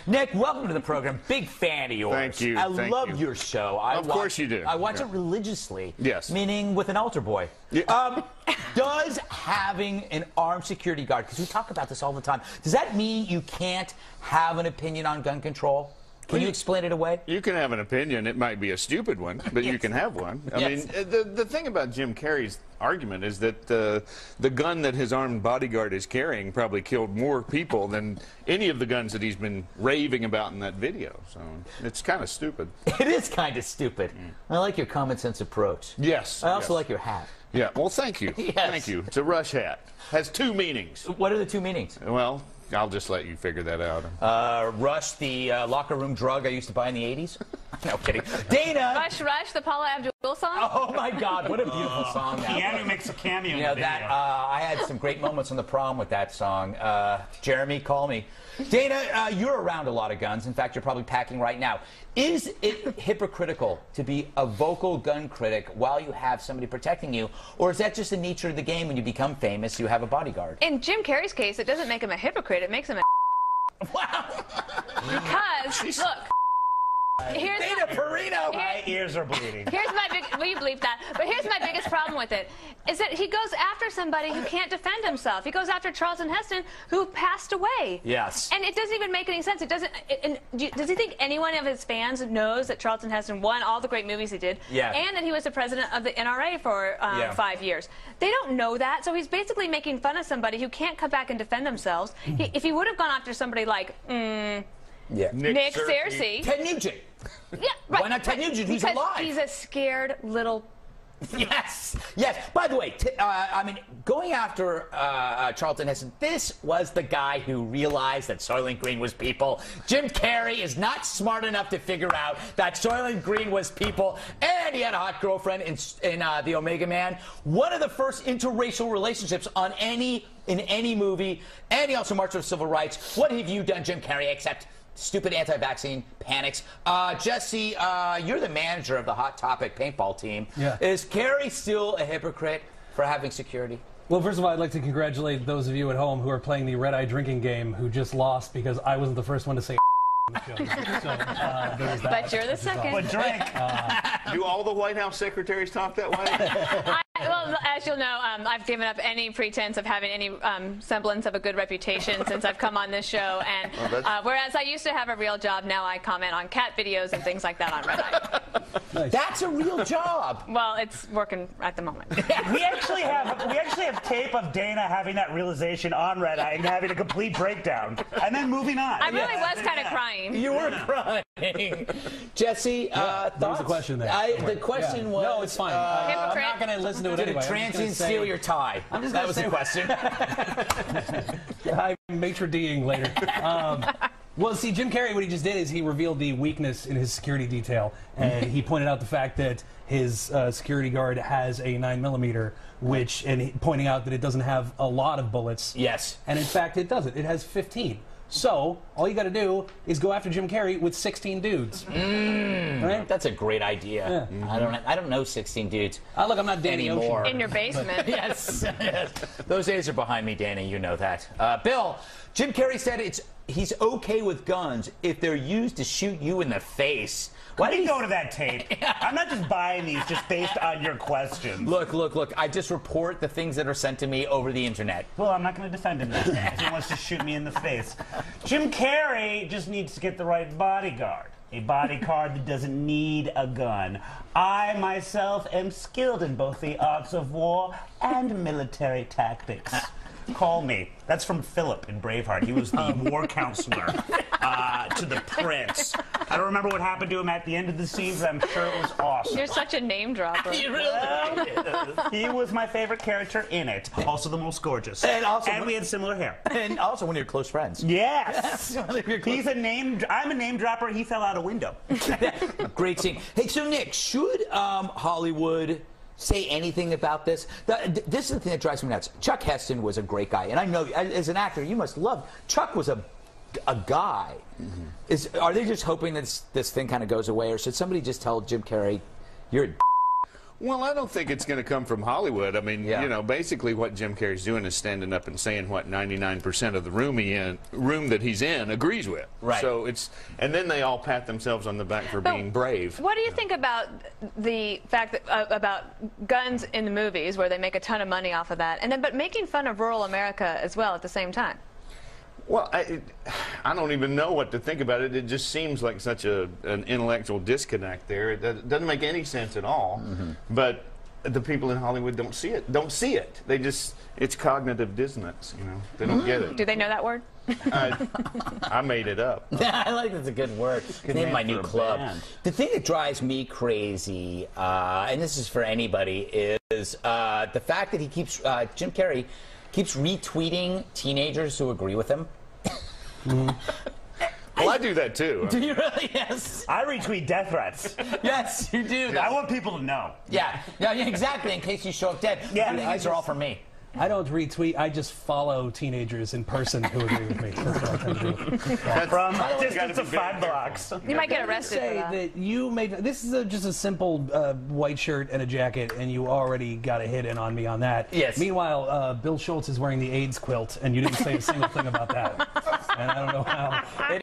Nick, welcome to the program. Big fan of yours. Thank you. I love your show. Of course you do. I watch it religiously. Yes. Meaning with an altar boy. Yeah. Does having an armed security guard, because we talk about this all the time, does that mean you can't have an opinion on gun control? Can you explain it away? You can have an opinion. It might be a stupid one, but you can have one. I mean, the thing about Jim Carrey's argument is that the gun that his armed bodyguard is carrying probably killed more people than any of the guns that he's been raving about in that video. So it's kind of stupid. It is kind of stupid. I like your common sense approach. Yes. I also like your hat. Yeah. Well, thank you. Yes. Thank you. It's a Rush hat. Has two meanings. What are the two meanings? Well, I'll just let you figure that out. Rush, the locker room drug I used to buy in the 80s? No, kidding. Dana! Rush, the Paula Abdul song? Oh, my God, what a beautiful song that Keanu makes a cameo You know, in the video. I had some great moments on the prom with that song. Jeremy, call me. Dana, you're around a lot of guns. In fact, you're probably packing right now. Is it hypocritical to be a vocal gun critic while you have somebody protecting you? Or is that just the nature of the game? When you become famous, you have a bodyguard? In Jim Carrey's case, it doesn't make him a hypocrite. It makes him a Wow. Because, look. Here's Dana Perino. My ears are bleeding. Here's my big. Will you bleep that? But here's my biggest problem with it, is that he goes after somebody who can't defend himself. He goes after Charlton Heston, who passed away. Yes. And it doesn't even make any sense. It doesn't. Does he think any one of his fans knows that Charlton Heston won all the great movies he did, and that he was the president of the NRA for 5 years? They don't know that. So he's basically making fun of somebody who can't come back and defend themselves. If he would have gone after somebody like Nick Searcy. Ted Nugent. Yeah, right. Why not Ted Nugent, who's because alive? He's a scared little... Yes, yes. By the way, I mean, going after Charlton Heston, this was the guy who realized that Soylent Green was people. Jim Carrey is not smart enough to figure out that Soylent Green was people, and he had a hot girlfriend in The Omega Man. One of the first interracial relationships in any movie, and he also marched for civil rights. What have you done, Jim Carrey, except stupid anti-vaccine panics? Jesse, you're the manager of the Hot Topic paintball team. Yeah. Is Carrey still a hypocrite for having security? Well, first of all, I'd like to congratulate those of you at home who are playing the red-eye drinking game who just lost because I wasn't the first one to say on the show. So, there's that. But you're the second. But drink. Do all the White House secretaries talk that way? Well, as you'll know, I've given up any pretense of having any semblance of a good reputation since I've come on this show. And whereas I used to have a real job, now I comment on cat videos and things like that on Red Eye. Nice. That's a real job. Well, it's working at the moment. We actually have tape of Dana having that realization on Red Eye and having a complete breakdown, and then moving on. I really was kind of crying. You were crying. Jesse, thoughts? What was the question there? The question was... No, it's fine. I'm Hypocrite. not going to listen to it Did anyway. a transient steal your tie? That was the question. I'm maitre d'-ing later. Well, see, Jim Carrey, what he just did is he revealed the weakness in his security detail, and he pointed out the fact that his security guard has a 9mm, pointing out that it doesn't have a lot of bullets. Yes. And in fact, it doesn't. It has 15. So all you got to do is go after Jim Carrey with 16 dudes. Right? That's a great idea. Yeah. I don't know 16 dudes. Look, I'm not Danny anymore. Ocean. In your basement. Yes. Those days are behind me, Danny. You know that. Bill, Jim Carrey said he's okay with guns if they're used to shoot you in the face. Why do you go to that tape? I'm not just buying these just based on your questions. Look. I just report the things that are sent to me over the internet. Well, I'm not going to defend him then, because he wants to shoot me in the face. Jim Carrey just needs to get the right bodyguard. A bodyguard that doesn't need a gun. I, myself, am skilled in both the arts of war and military tactics. Call me. That's from Philip in Braveheart. He was the war counselor to the prince. I don't remember what happened to him at the end of the scene, but I'm sure it was awesome. You're such a name dropper. You really He was my favorite character in it. Also the most gorgeous. And we had similar hair. And also one of your close friends. Yes. I'm a name dropper. He fell out a window. Great scene. Hey, so Nick, should Hollywood say anything about this? This is the thing that drives me nuts. Chuck Heston was a great guy, and I know as an actor you must love. Chuck was a guy. Are they just hoping that this thing kind of goes away, or should somebody just tell Jim Carrey, you're a Well, I don't think it's going to come from Hollywood. I mean, you know, basically what Jim Carrey's doing is standing up and saying what 99% of the room that he's in agrees with. Right. So it's, and then they all pat themselves on the back for being brave. What do you think about the fact that about guns in the movies, where they make a ton of money off of that, and then but making fun of rural America as well at the same time? Well, I don't even know what to think about it. It just seems like such an intellectual disconnect there. It doesn't make any sense at all. But the people in Hollywood don't see it. They just, it's cognitive dissonance, you know. They don't get it. Do they know that word? I made it up. Yeah, I like that's a good word. Name my new club. The thing that drives me crazy, and this is for anybody, is the fact that he keeps, Jim Carrey keeps retweeting teenagers who agree with him. Well, I do that too. Do you really? Yes. I retweet death threats. Yes, you do. I want people to know. Yeah, exactly, in case you show up dead. Yeah. These are all from me. I don't retweet. I just follow teenagers in person who agree with me. That's what I tend to do. From a distance of 5 blocks. You might get arrested for Say that. that you made this is just a simple white shirt and a jacket, and you already got a hit in on me on that. Yes. Meanwhile, Bill Schultz is wearing the AIDS quilt, and you didn't say a single thing about that. And I don't know how.